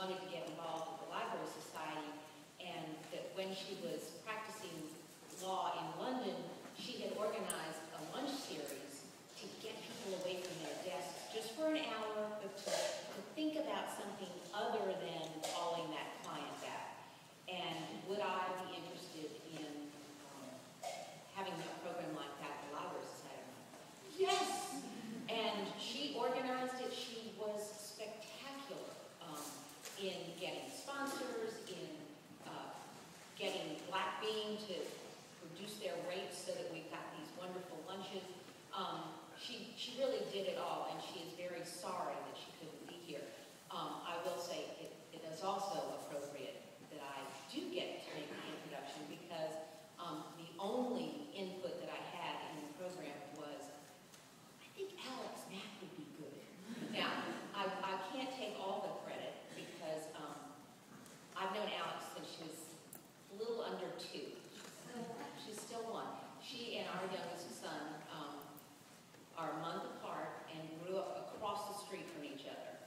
wanted to get involved with the Library Society, and that when she was practicing law in London, she had organized a lunch series to get people away from their desks just for an hour, but to think about something other than calling that client back. And would I be interested in having a program like that at the Library Society? Yes! And she organized it. She was spectacular in getting sponsors, in getting Black Bean to reduce their rates so that we've got these wonderful lunches. She really did it all, and she is very sorry that she couldn't be here. I will say it is also appropriate that I do get to make the introduction, because the only input that I had in the program was, I think Alex Mack would be good. Now, I can't take all the credit, because I've known Alex since she was a little under 2. She's still 1. She and our youngest son are a month apart and grew up across the street from each other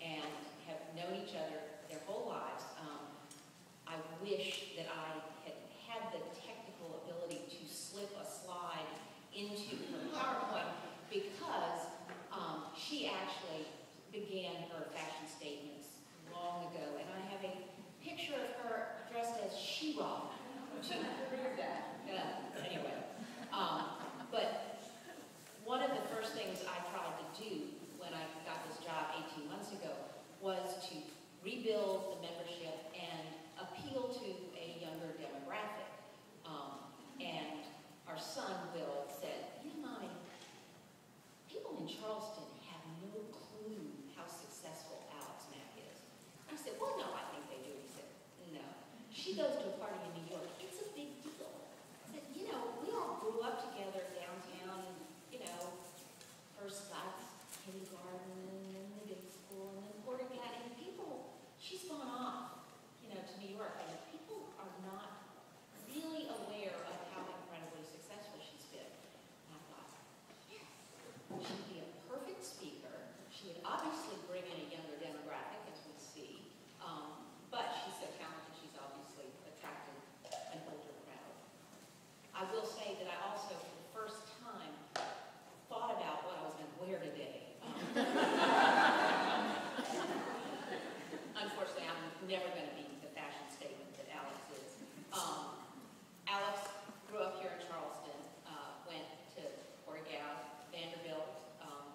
and have known each other their whole lives. I wish that I had had the technical ability to slip a slide into her PowerPoint, because she actually began her fashion statements long ago, and I have a picture of her dressed as She-Ra to prove that. Anyway, but one of the first things I tried to do when I got this job 18 months ago was to rebuild the membership and appeal to a younger demographic. And our son, Will, said, "You know, Mommy, people in Charleston have no clue how successful Alex Mack is." I said, "Well, no, I think they do." He said, "No. She goes to a party in New York. It's a big deal." I said, "You know, we all grew up together downtown, you know, first Scott's kindergarten, and then the big school, and then Porter Academy. And people, she's gone off, you know, to New York, and people are not really aware of how incredibly successful she's been." And I thought, yes, she'd be a perfect speaker. She would obviously bring in a younger demographic, as we see, but she's so talented, she's obviously attracted an older crowd. I will say that I also, for the first time, thought about what I was going to wear today. Unfortunately, I'm never going to be the fashion statement that Alex is. Alex grew up here in Charleston, went to Vanderbilt,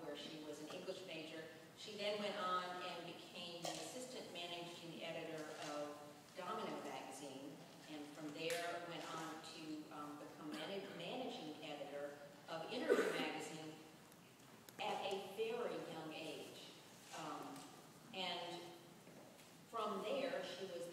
where she was an English major. She then went on and became the assistant managing editor of Domino magazine, and from there went on to become managing editor of Interview magazine at a very young age. And from there, she was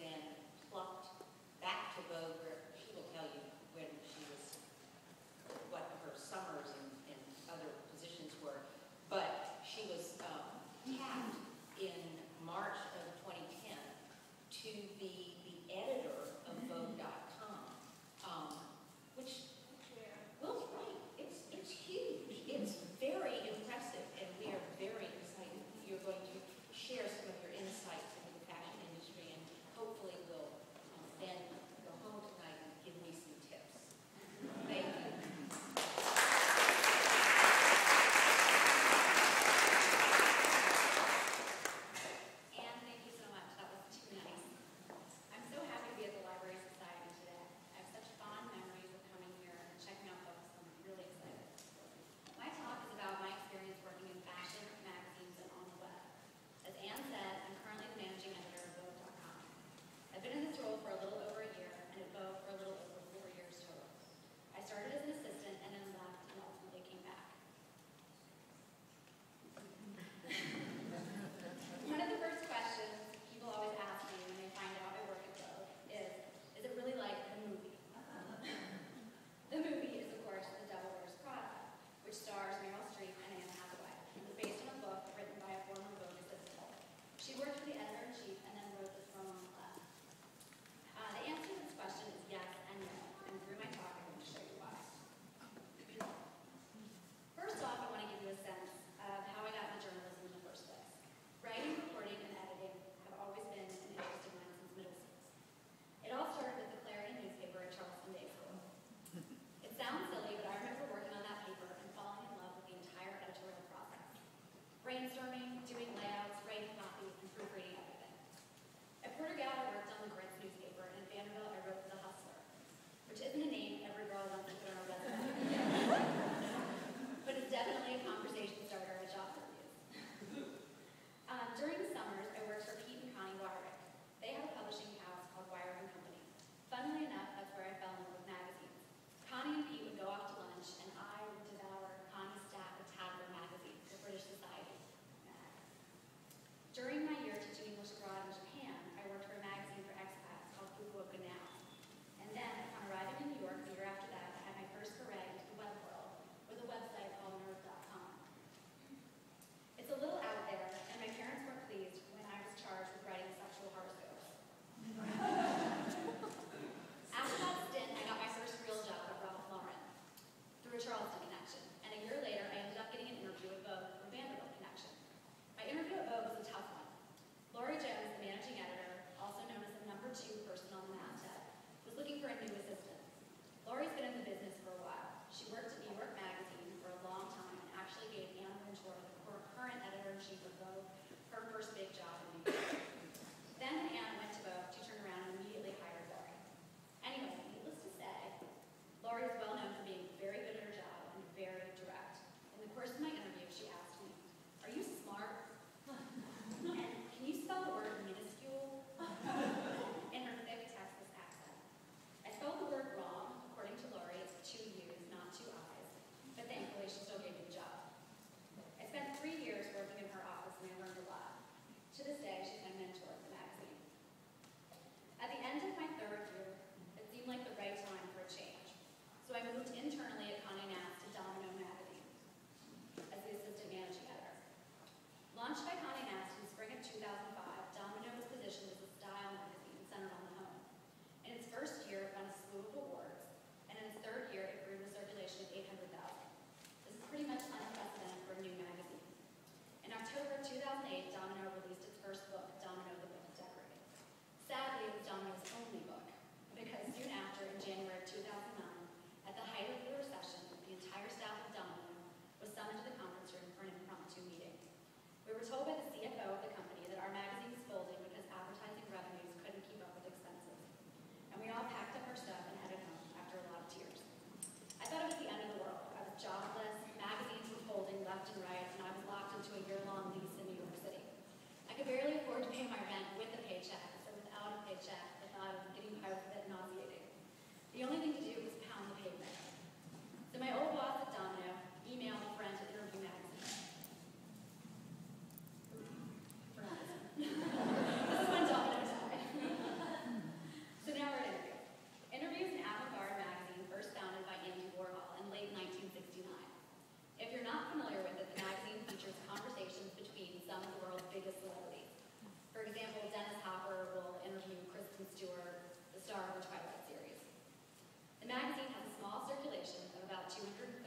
The magazine has a small circulation of about 230,000,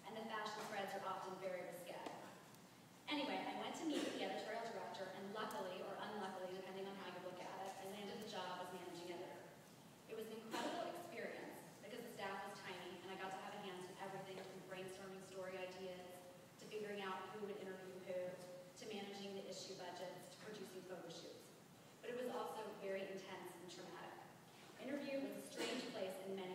and the fashion spreads are often very risque. Anyway, I went to meet with the editorial director, and luckily, or unluckily, depending on how you look at it, I landed the job as managing editor. It was an incredible experience because the staff was tiny, and I got to have a hand in everything from brainstorming story ideas, to figuring out who would interview who, to managing the issue budgets, to producing photo shoots. But it was also very intense and traumatic. Interview was a strange place in many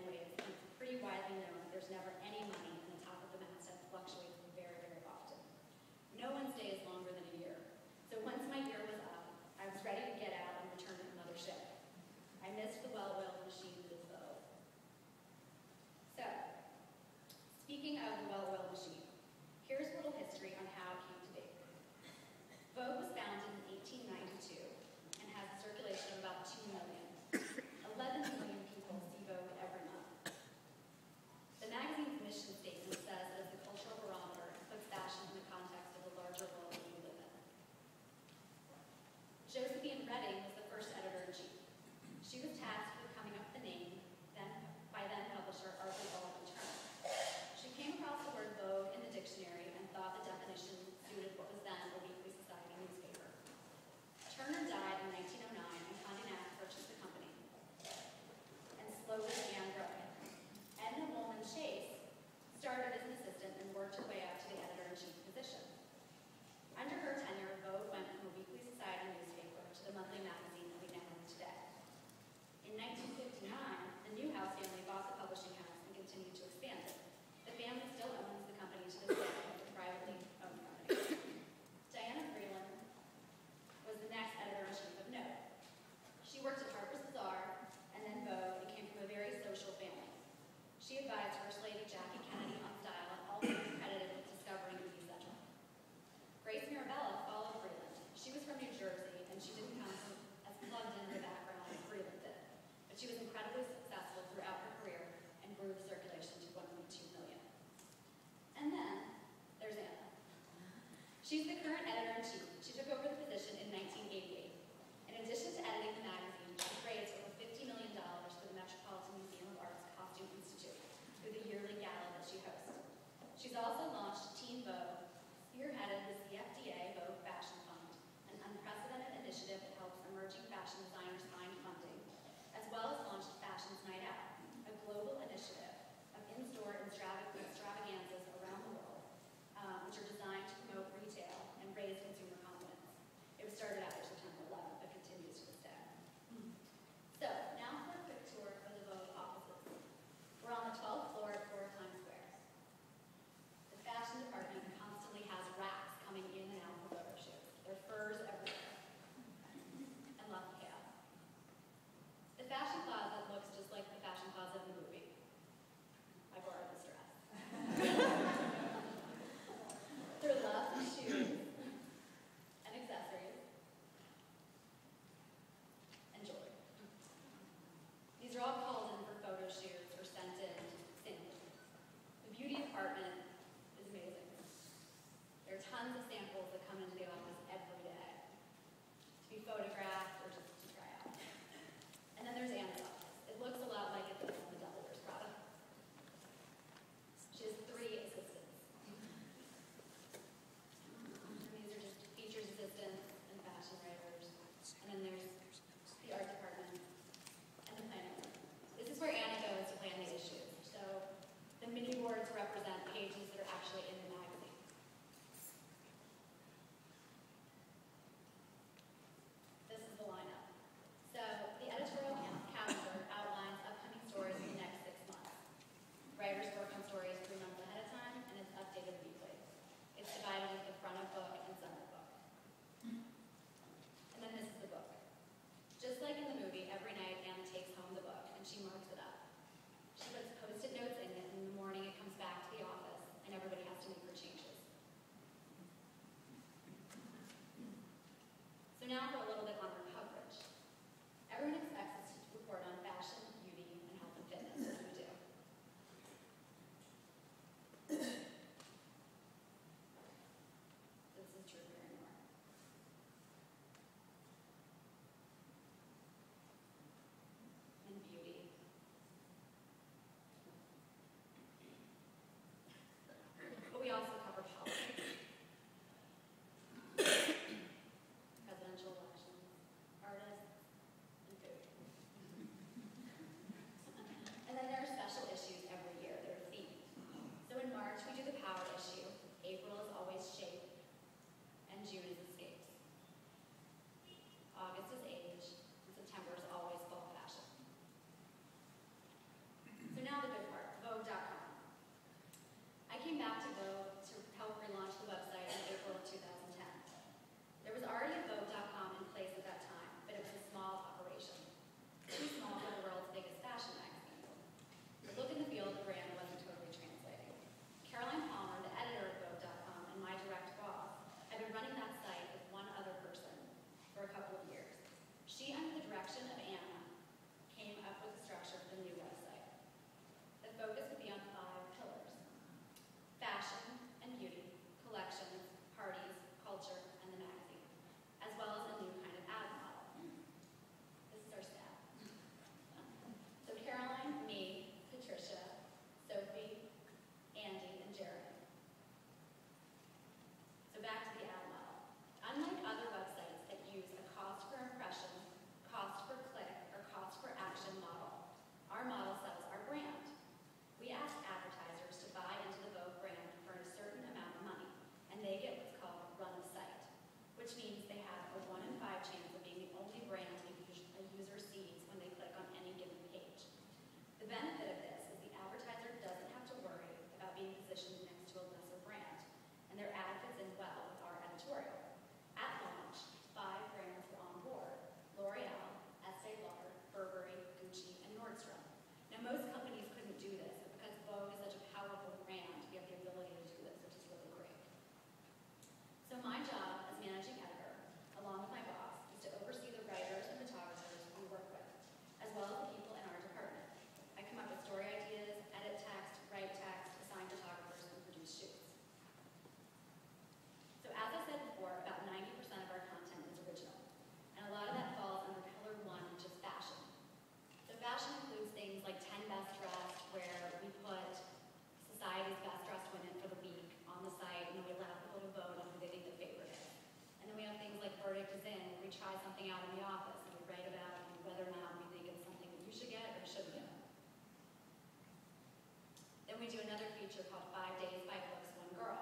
feature called 5 Days, 5 Looks, 1 Girl,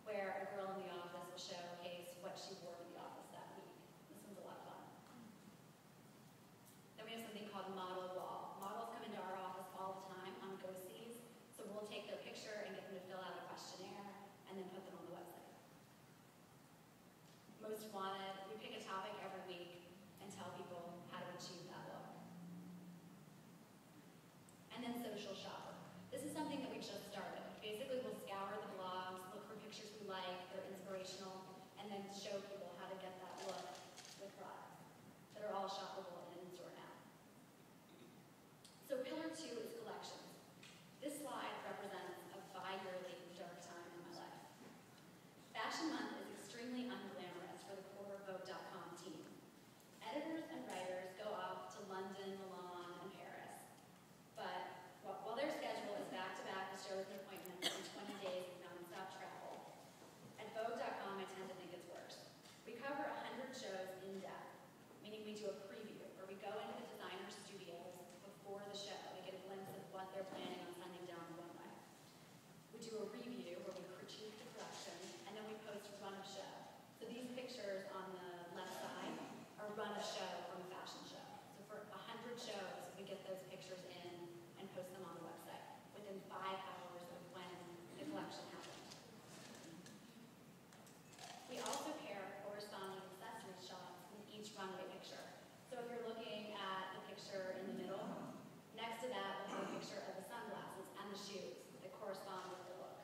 where a girl in the office will showcase what she wore to the office that week. This one's a lot of fun. Then we have something called Model Wall. Models come into our office all the time on go-sees, so we'll take their picture and get them to fill out a questionnaire and then put them on the website. Most Wanted, we pick a topic every week and tell people how to achieve that look. And then Social Shopper. This is something that we just started. Basically, we'll scour the blogs, look for pictures we like, they're inspirational, and then show people how to get that look with products that are all shoppable and in-store now. So pillar 2 is collections. This slide represents a bi-yearly dark time in my life. Fashion Month is extremely unglamorous for the core Vogue.com team. Editors and writers go off to London, Milan, and Paris. But while their schedule is back-to-back with shows and appointments and 20 days of non-stop travel, at Vogue.com I tend to think it's worse. We cover 100 shows in depth, meaning we do a preview, where we go into the designer studios before the show. We get a glimpse of what they're planning on sending down the runway. We do a review where we critique the production, and then we post run of show. So these pictures on the left side are run of show from a fashion show. So for 100 shows, we get those pictures in and post them on the website within 5 hours of when the collection happened. We also pair corresponding accessory shots with each runway picture. So if you're looking at the picture in the middle, next to that we'll have a picture of the sunglasses and the shoes that correspond with the look.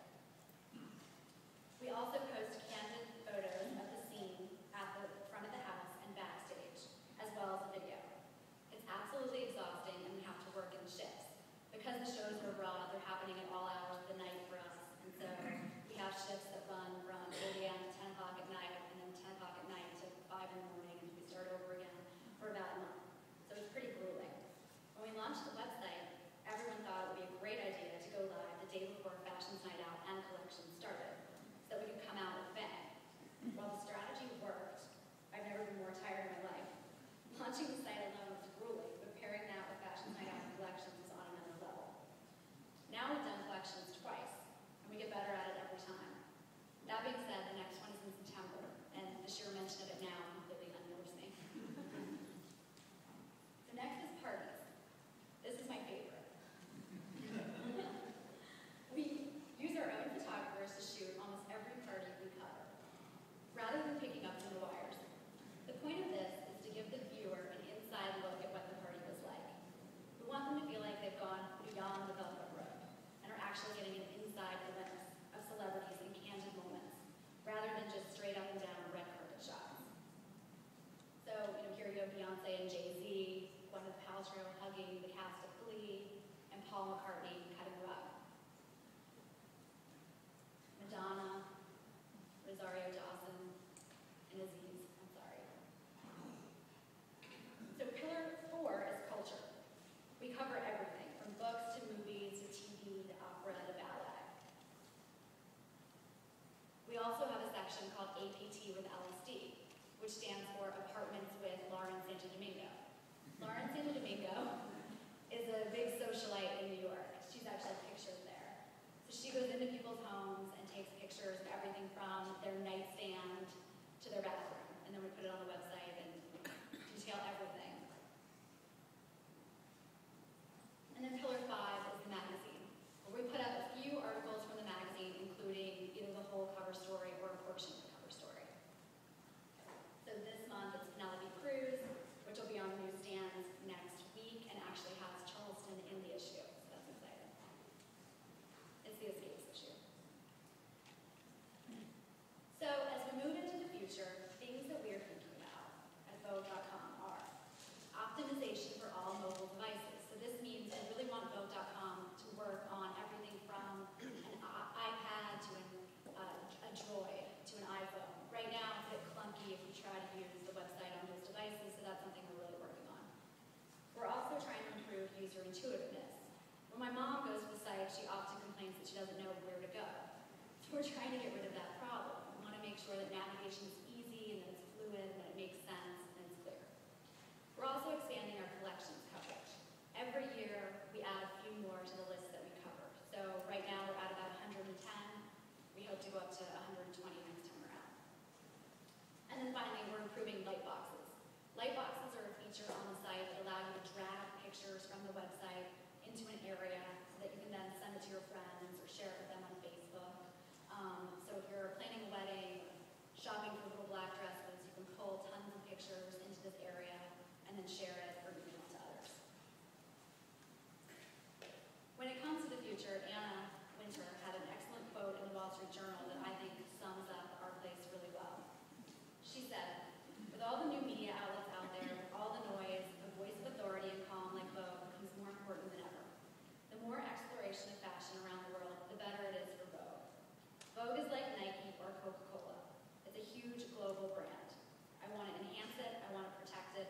We also post candid photos of the scene at the front of the house and backstage, as well as a video. It's absolutely exhausting and we have to work in shifts. Because the shows are abroad, they're happening at all hours of the night for us, and so we have shifts that run from 8 a.m. to 10 o'clock at night, and then 10 o'clock at night to 5 in the morning, and we start over again for about a month. So it's pretty grueling. When we launched the website, everyone thought it would be a great idea to go live the day before Fashion's Night Out and collection started, so that we could come out with a bang. While the strategy worked, I've never been more tired in my life. Launching the site alone was grueling, but pairing that with Fashion's Night Out and collections was on another level. Now we've done collections twice, and we get better at it every time. That being said, the next one is in September, and the sheer mention of it now completely unnerves me. So next is parties. This is my favorite. We use our own photographers to shoot almost every party we cover, rather than picking up from the wires. The point of this is to give the viewer an inside look at what the party was like. We want them to feel like they've gone beyond the velvet rope and are actually getting an inside glimpse of celebrities in candid moments, rather than just straight up and down red carpet shots. So, here you have Beyonce and Jay-Z, Gwyneth Paltrow hugging the cast of Glee, and Paul McCartney cutting a rug. Madonna, Rosario Dawson, and Aziz Ansari. So pillar 4 is culture. We cover everything, from books to movies to TV to opera to ballet. We also have a section called APT with LSD, which stands for Apartments with Lauren Santo Domingo. Lauren Santo Domingo is a big socialite in New York. She's actually pictured there. So she goes into people's homes and takes pictures of everything from their nightstand to their bathroom. And then we put it on the website and detail everything. And then pillar 5 is the magazine, where we put up a few articles from the magazine, including either the whole cover story or a portion of the cover story. So this month it's Penelope Cruz, which will be on the newsstands next week and actually has Charleston in the issue. So that's exciting. It's the escapist issue. So as we move into the future, things that we're thinking about at Vogue.com are optimization for all mobile devices. So this means I really want Vogue.com to work on everything from an iPad to a Droid to an iPhone. Right now it's a bit clunky if you try to use the website on those devices, so that's something we're really working on. We're also trying to improve user intuitiveness. When my mom goes to the site, she often complains that she doesn't know where to go. So we're trying to get rid of that problem. We want to make sure that navigation is easy and that it's fluid and that it makes sense and it's clear. We're also expanding our collections coverage. Every year we add a few more to the list that we cover. So right now we're at about 100 the website into an area so that you can then send it to your friends or share it with them on Facebook. So if you're planning a wedding, shopping for little black dresses, you can pull tons of pictures into this area and then share it or email it to others. When it comes to the future, Anna Winter had an excellent quote in the Wall Street Journal that I think sums up our place really well. She said, "With all the new media outlets out there, with all the noise, a voice of authority and calm like Vogue becomes more important than ever. The more exploration of fashion around the world, the better it is for Vogue. Vogue is like Nike or Coca-Cola. It's a huge global brand. I want to enhance it, I want to protect it,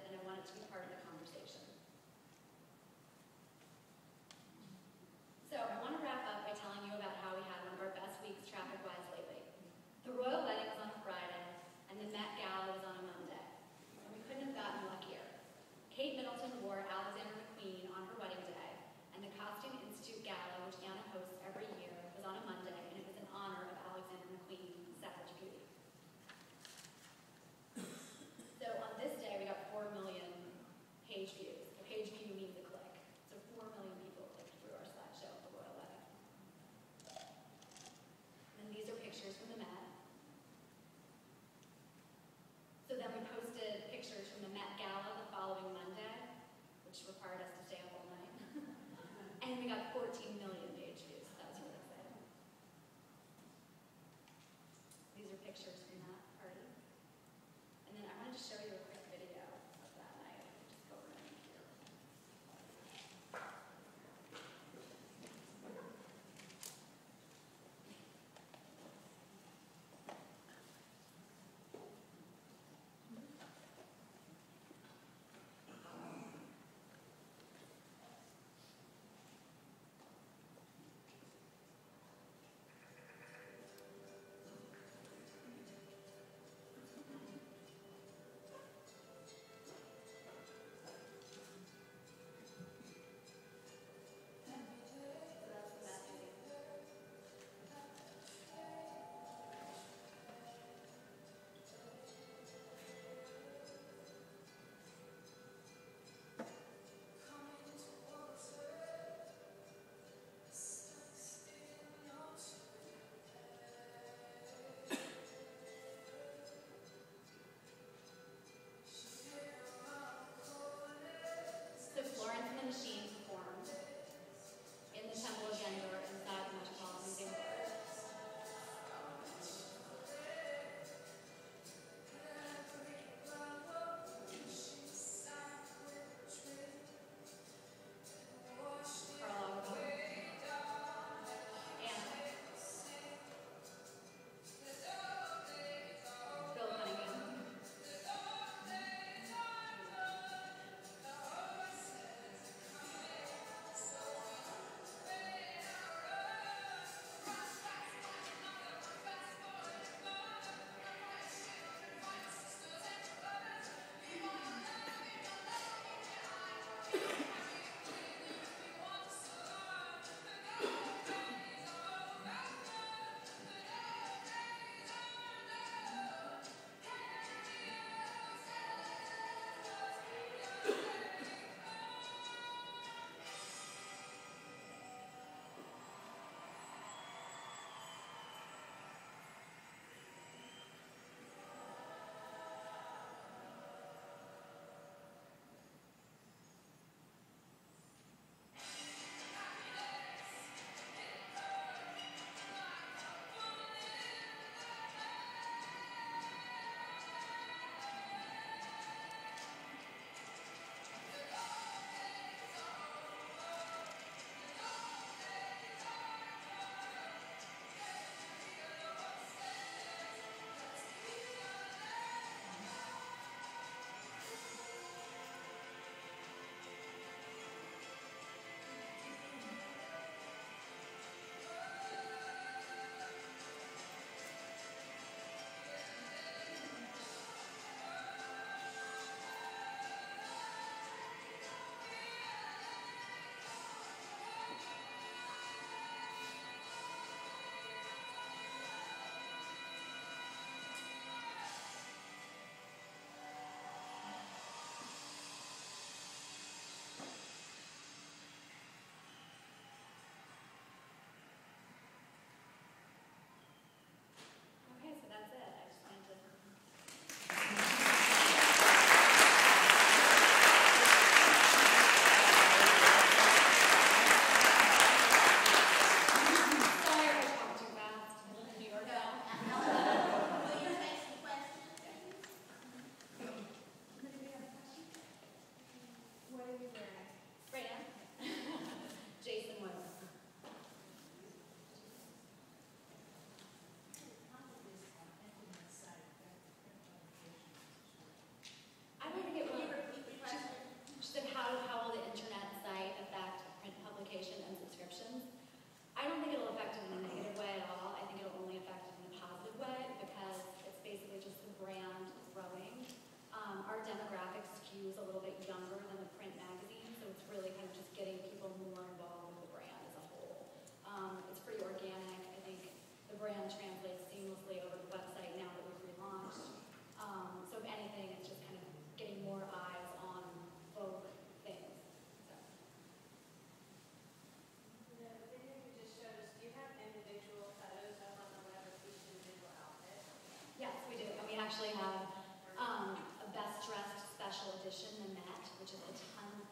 special edition, the Met, which is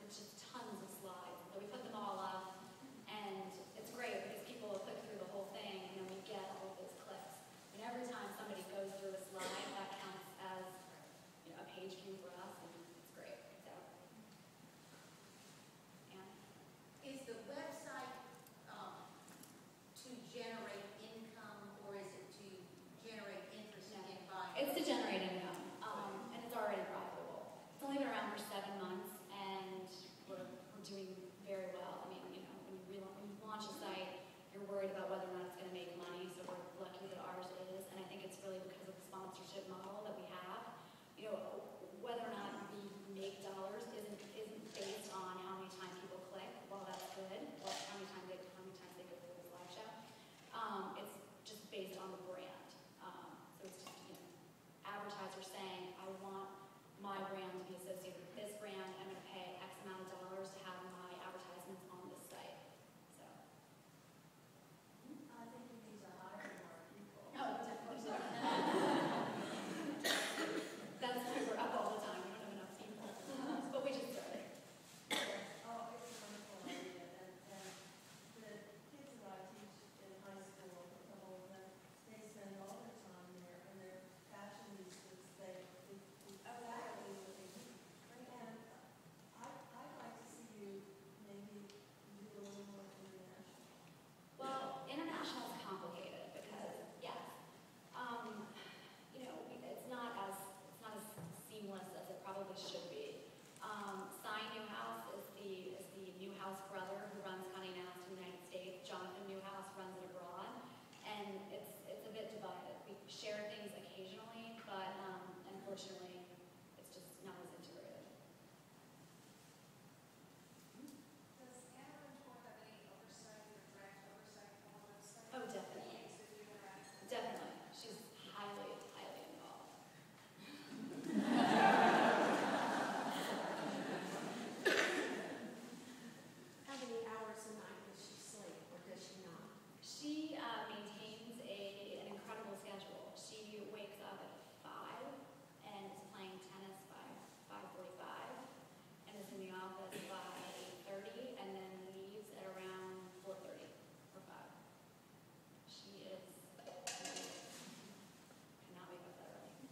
it's just tons of slides. So we put them all up, and it's great because people will click through the whole thing, and then we get all of those clicks. And every time somebody goes through a slide, that counts as a page view for us, and it's great. So, and Is the website to generate income, or is it to generate interest in buying? it's to generate income, and it's already profitable. It's only been around for 7 months, and we're doing very well. I mean, when you launch a site, you're worried about whether or not it's going to make money, so we're lucky that ours is, and I think it's really because of the sponsorship model that we have. Whether or not we make dollars isn't based on how many times people click. While that's good, well, how many times they go through the slideshow. It's just based on the brand. So it's just advertisers saying, I want my brand to be associated with this brand. I'm going to pay X amount of dollars to have my advertisements on this site. So. I think we need to hire more people. Oh, definitely. That's why we're up all the time. We don't have enough people. But we just started. Oh, it's a wonderful idea, and the kids that I teach in high school, a couple of them, they spend all their time there, and they're fashionistas, they exactly what they do. And I'd like to see you maybe do a little more international. Well, international is complicated because, yes, it's not as seamless as it probably should be. Cy Newhouse is the Newhouse brother who runs Condé Nast in the United States. Jonathan Newhouse runs it abroad, and it's a bit divided. We share things occasionally, but unfortunately, it's just not as integrated. Does Anna Wintour have any oversight or direct oversight on the website? Oh, definitely. Things that you interact with? Definitely. She's highly, highly involved. How many hours a night does she sleep, or does she not? She maintains an incredible schedule. She wakes up at 5 and is playing tennis by 5:45 and is in the office by 8:30 and then leaves at around 4:30 or 5. She is cannot wake up that early.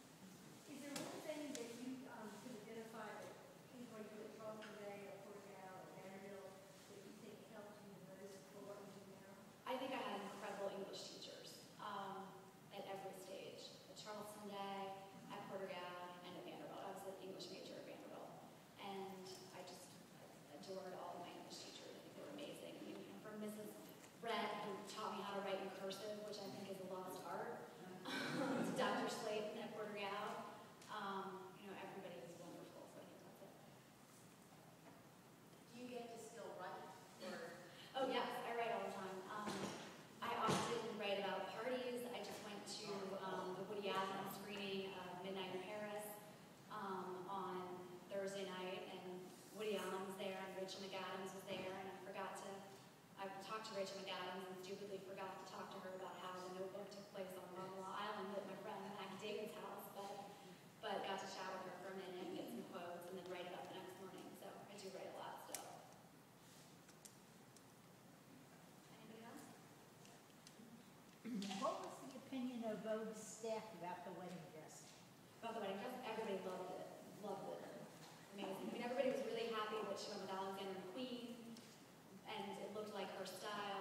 Is there one thing that you could identify that people you at Charleston today or Portugal or Vanderbilt that you think helped you the most for what you do now? I think I had incredible English teachers at every stage. At Charleston Day, at Portugal, and at Vanderbilt. I was an English major at Vanderbilt. And I adored all of my English teachers. I think they were amazing. I mean, from Mrs. Brett, who taught me how to write in cursive, which I think is a lost art, to Dr. Slayton at Portugal. Everybody was wonderful, so I think that's it. Do you get to still write, or? Oh, yes, I write all the time. I often write about parties. I just went to the Woody Allen screening of Midnight in Paris on Thursday night, and Woody Allen was there, and Rachel McAdams was there, and I talked to Rachel McAdams and stupidly forgot to talk to her about how The Notebook took place on Long Island at my friend Maggie David's house, but got to chat with her for a minute and get some quotes and then write it up the next morning. So I do write a lot still. Anybody else? What was the opinion of Vogue's staff about the wedding dress? About the wedding dress, everybody loved it. Loved it. Amazing. I mean, everybody was really happy that she went with Alexandra McQueen, and it looked like her style.